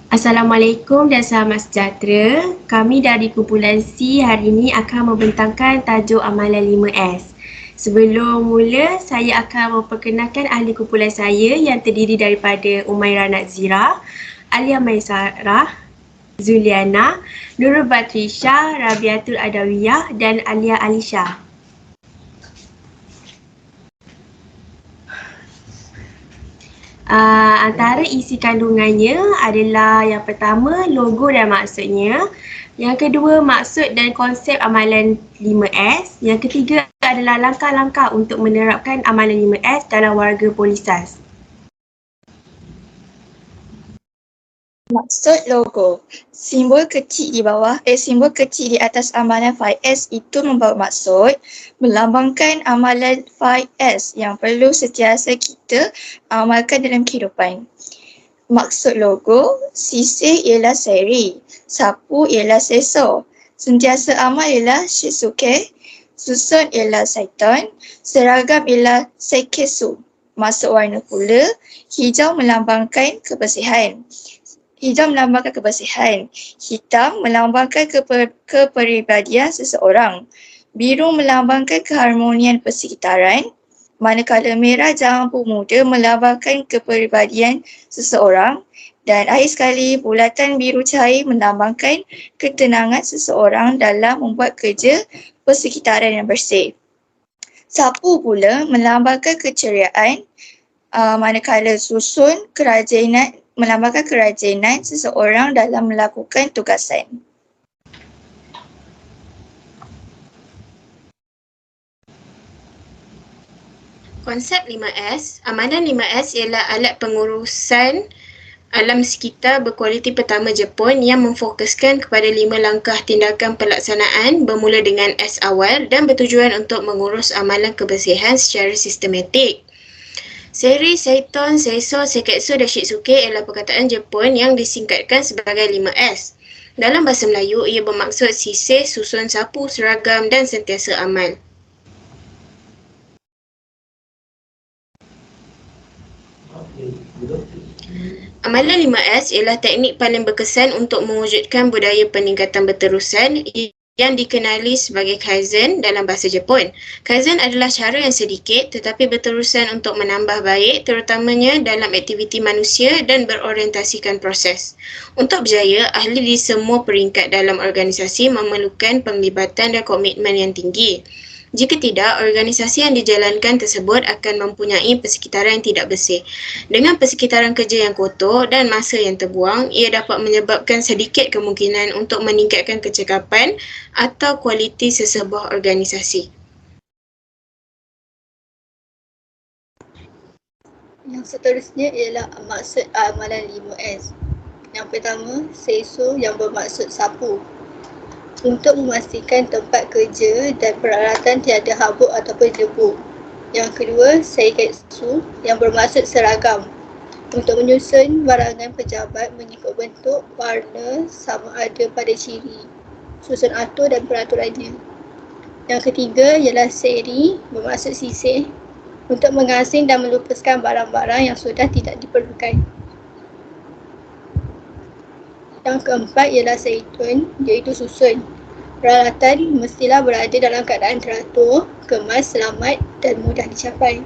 Assalamualaikum dan selamat sejahtera. Kami dari kumpulan C hari ini akan membentangkan tajuk amalan 5S. Sebelum mula, saya akan memperkenalkan ahli kumpulan saya yang terdiri daripada Umairah Nazira, Alia Maisarah, Zuliana, Nurul Batrisha, Rabiatul Adawiyah dan Alia Alisha. Antara isi kandungannya adalah yang pertama logo dan maksudnya, yang kedua maksud dan konsep amalan 5S, yang ketiga adalah langkah-langkah untuk menerapkan amalan 5S dalam warga Polisas. Maksud logo. Simbol kecil di atas amalan 5S itu membawa maksud melambangkan amalan 5S yang perlu sentiasa kita amalkan dalam kehidupan. Maksud logo, sisih ialah seri, sapu ialah seso, sentiasa amal ialah shitsuke, susun ialah saiton, seragam ialah seikesu. Maksud warna pula, hijau melambangkan kebersihan. Hitam melambangkan kepribadian seseorang. Biru melambangkan keharmonian persekitaran. Manakala merah jambu muda melambangkan kepribadian seseorang. Dan akhir sekali, bulatan biru cair melambangkan ketenangan seseorang dalam membuat kerja persekitaran yang bersih. Sapu pula melambangkan keceriaan, manakala susun melambangkan kerajinan seseorang dalam melakukan tugasan. Konsep 5S, amalan 5S ialah alat pengurusan alam sekitar berkualiti pertama Jepun yang memfokuskan kepada 5 langkah tindakan pelaksanaan bermula dengan S awal dan bertujuan untuk mengurus amalan kebersihan secara sistematik. Seri, seiton, seiso, seiketsu dan shitsuke ialah perkataan Jepun yang disingkatkan sebagai 5S. Dalam bahasa Melayu, ia bermaksud sisih, susun sapu, seragam dan sentiasa amal. Amalan 5S ialah teknik paling berkesan untuk mewujudkan budaya peningkatan berterusan yang dikenali sebagai Kaizen dalam bahasa Jepun. Kaizen adalah cara yang sedikit tetapi berterusan untuk menambah baik, terutamanya dalam aktiviti manusia dan berorientasikan proses. Untuk berjaya, ahli di semua peringkat dalam organisasi memerlukan penglibatan dan komitmen yang tinggi. Jika tidak, organisasi yang dijalankan tersebut akan mempunyai persekitaran yang tidak bersih. Dengan persekitaran kerja yang kotor dan masa yang terbuang, ia dapat menyebabkan sedikit kemungkinan untuk meningkatkan kecekapan atau kualiti sesebuah organisasi. Yang seterusnya ialah maksud amalan 5S. Yang pertama, seiso yang bermaksud sapu. Untuk memastikan tempat kerja dan peralatan tiada habuk ataupun debu. Yang kedua, seiketsu yang bermaksud seragam. Untuk menyusun barangan pejabat mengikut bentuk, warna sama ada pada ciri, susun atur dan peraturannya. Yang ketiga ialah seri bermaksud sisih untuk mengasing dan melupaskan barang-barang yang sudah tidak diperlukan. Yang keempat ialah seiton, iaitu susun. Peralatan mestilah berada dalam keadaan teratur, kemas, selamat dan mudah dicapai.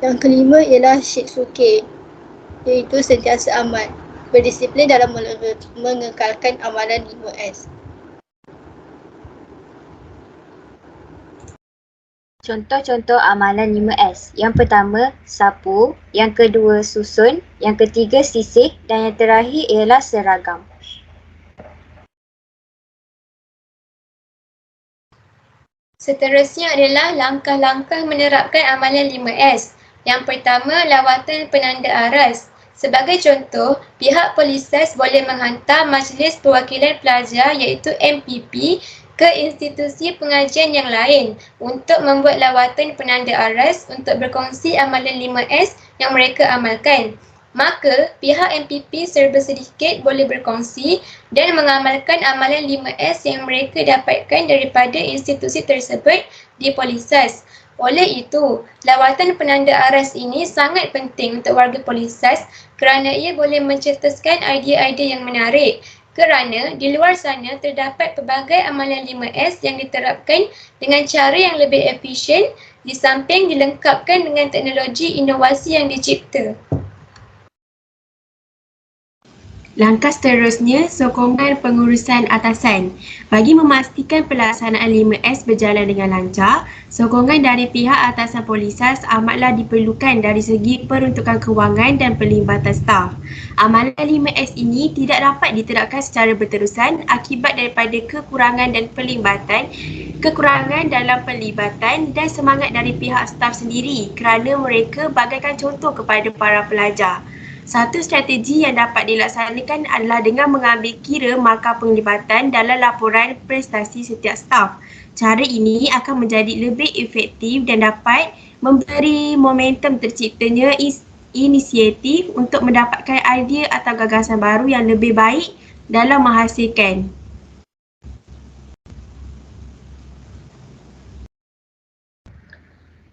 Yang kelima ialah shitsuke, iaitu sentiasa amal, berdisiplin dalam mengekalkan amalan 5S. Contoh-contoh amalan 5S. Yang pertama, sapu. Yang kedua, susun. Yang ketiga, sisih. Dan yang terakhir ialah seragam. Seterusnya adalah langkah-langkah menerapkan amalan 5S. Yang pertama, lawatan penanda aras. Sebagai contoh, pihak Polisas boleh menghantar Majlis Perwakilan Pelajar iaitu MPP ke institusi pengajian yang lain untuk membuat lawatan penanda aras untuk berkongsi amalan 5S yang mereka amalkan. Maka, pihak MPP serba sedikit boleh berkongsi dan mengamalkan amalan 5S yang mereka dapatkan daripada institusi tersebut di Polisas. Oleh itu, lawatan penanda aras ini sangat penting untuk warga Polisas kerana ia boleh mencetuskan idea-idea yang menarik. Kerana di luar sana terdapat pelbagai amalan 5S yang diterapkan dengan cara yang lebih efisien di samping dilengkapkan dengan teknologi inovasi yang dicipta. Langkah seterusnya, sokongan pengurusan atasan. Bagi memastikan pelaksanaan 5S berjalan dengan lancar, sokongan dari pihak atasan Polisas amatlah diperlukan dari segi peruntukan kewangan dan pelibatan staf. Amalan 5S ini tidak dapat diterapkan secara berterusan akibat daripada kekurangan dalam pelibatan dan semangat dari pihak staf sendiri kerana mereka bagaikan contoh kepada para pelajar. Satu strategi yang dapat dilaksanakan adalah dengan mengambil kira markah penglibatan dalam laporan prestasi setiap staf. Cara ini akan menjadi lebih efektif dan dapat memberi momentum terciptanya inisiatif untuk mendapatkan idea atau gagasan baru yang lebih baik dalam menghasilkan.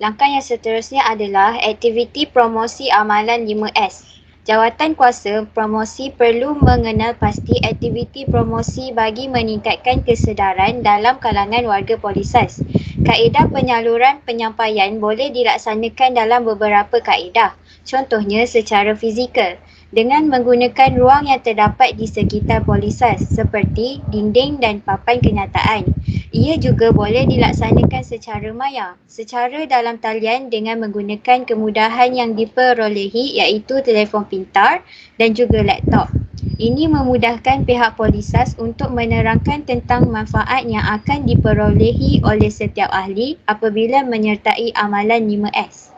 Langkah yang seterusnya adalah aktiviti promosi amalan 5S. Jawatan kuasa promosi perlu mengenal pasti aktiviti promosi bagi meningkatkan kesedaran dalam kalangan warga Polisas. Kaedah penyaluran penyampaian boleh dilaksanakan dalam beberapa kaedah. Contohnya secara fizikal, dengan menggunakan ruang yang terdapat di sekitar Polisas seperti dinding dan papan kenyataan. Ia juga boleh dilaksanakan secara maya, secara dalam talian dengan menggunakan kemudahan yang diperolehi iaitu telefon pintar dan juga laptop. Ini memudahkan pihak Polisas untuk menerangkan tentang manfaat yang akan diperolehi oleh setiap ahli apabila menyertai amalan 5S.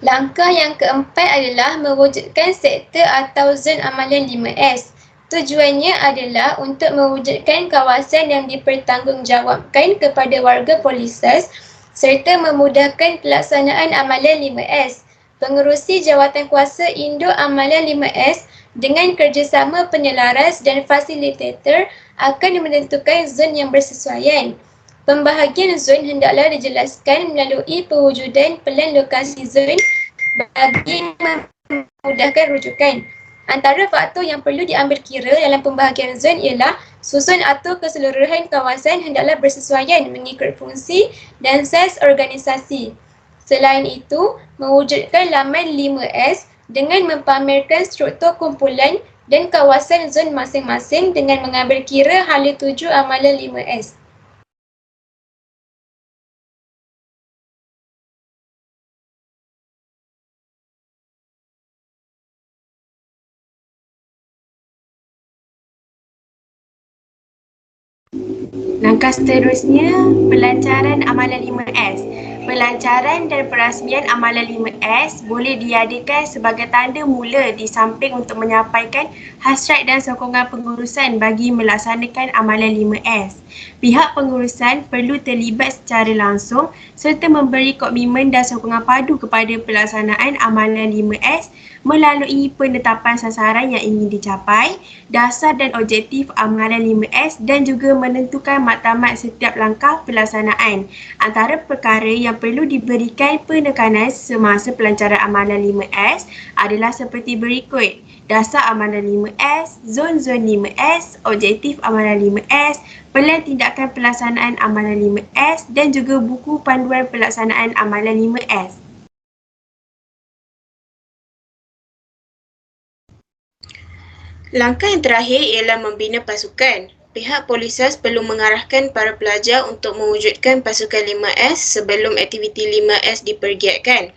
Langkah yang keempat adalah mewujudkan sektor atau zon amalan 5S. Tujuannya adalah untuk mewujudkan kawasan yang dipertanggungjawabkan kepada warga Polisas serta memudahkan pelaksanaan amalan 5S. Pengerusi Jawatankuasa Indo Amalan 5S dengan kerjasama penyelaras dan fasilitator akan menentukan zon yang bersesuaian. Pembahagian zon hendaklah dijelaskan melalui pewujudan pelan lokasi zon bagi memudahkan rujukan. Antara faktor yang perlu diambil kira dalam pembahagian zon ialah susun atau keseluruhan kawasan hendaklah bersesuaian mengikut fungsi dan saiz organisasi. Selain itu, mewujudkan laman 5S dengan mempamerkan struktur kumpulan dan kawasan zon masing-masing dengan mengambil kira hala tuju amalan 5S. Langkah seterusnya, pelancaran amalan 5S. Pelancaran dan perasmian amalan 5S boleh diadakan sebagai tanda mula di samping untuk menyampaikan hasrat dan sokongan pengurusan bagi melaksanakan amalan 5S. Pihak pengurusan perlu terlibat secara langsung serta memberi komitmen dan sokongan padu kepada pelaksanaan amalan 5S melalui penetapan sasaran yang ingin dicapai, dasar dan objektif amalan 5S dan juga menentukan maktamat setiap langkah pelaksanaan. Antara perkara yang perlu diberikan penekanan semasa pelancaran amalan 5S adalah seperti berikut: dasar amalan 5S, zon-zon 5S, objektif amalan 5S, pelan tindakan pelaksanaan amalan 5S dan juga buku panduan pelaksanaan amalan 5S. Langkah yang terakhir ialah membina pasukan. Pihak Polisas perlu mengarahkan para pelajar untuk mewujudkan pasukan 5S sebelum aktiviti 5S dipergiatkan.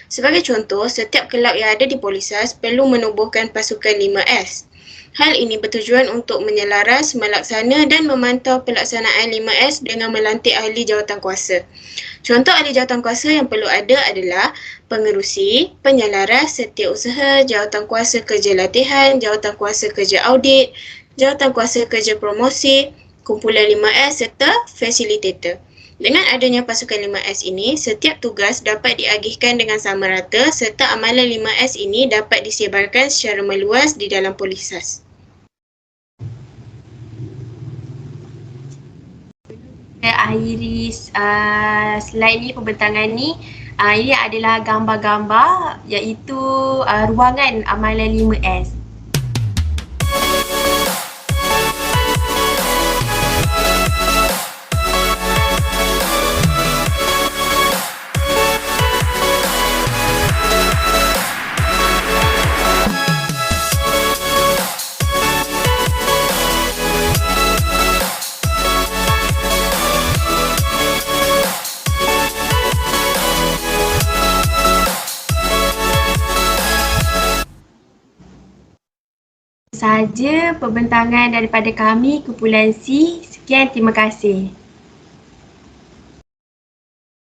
Sebagai contoh, setiap kelab yang ada di Polisas perlu menubuhkan pasukan 5S. Hal ini bertujuan untuk menyelaras, melaksana dan memantau pelaksanaan 5S dengan melantik ahli jawatankuasa. Contoh ahli jawatankuasa yang perlu ada adalah pengerusi, penyelaras, setiausaha, jawatankuasa kerja latihan, jawatankuasa kerja audit, jawatankuasa kerja promosi, kumpulan 5S serta fasilitator. Dengan adanya pasukan 5S ini, setiap tugas dapat diagihkan dengan sama rata serta amalan 5S ini dapat disebarkan secara meluas di dalam Polisas. akhiri slide ni, pembentangan ni. Ini adalah gambar-gambar iaitu ruangan amalan 5S. Sahaja pembentangan daripada kami, kumpulan C. Sekian, terima kasih.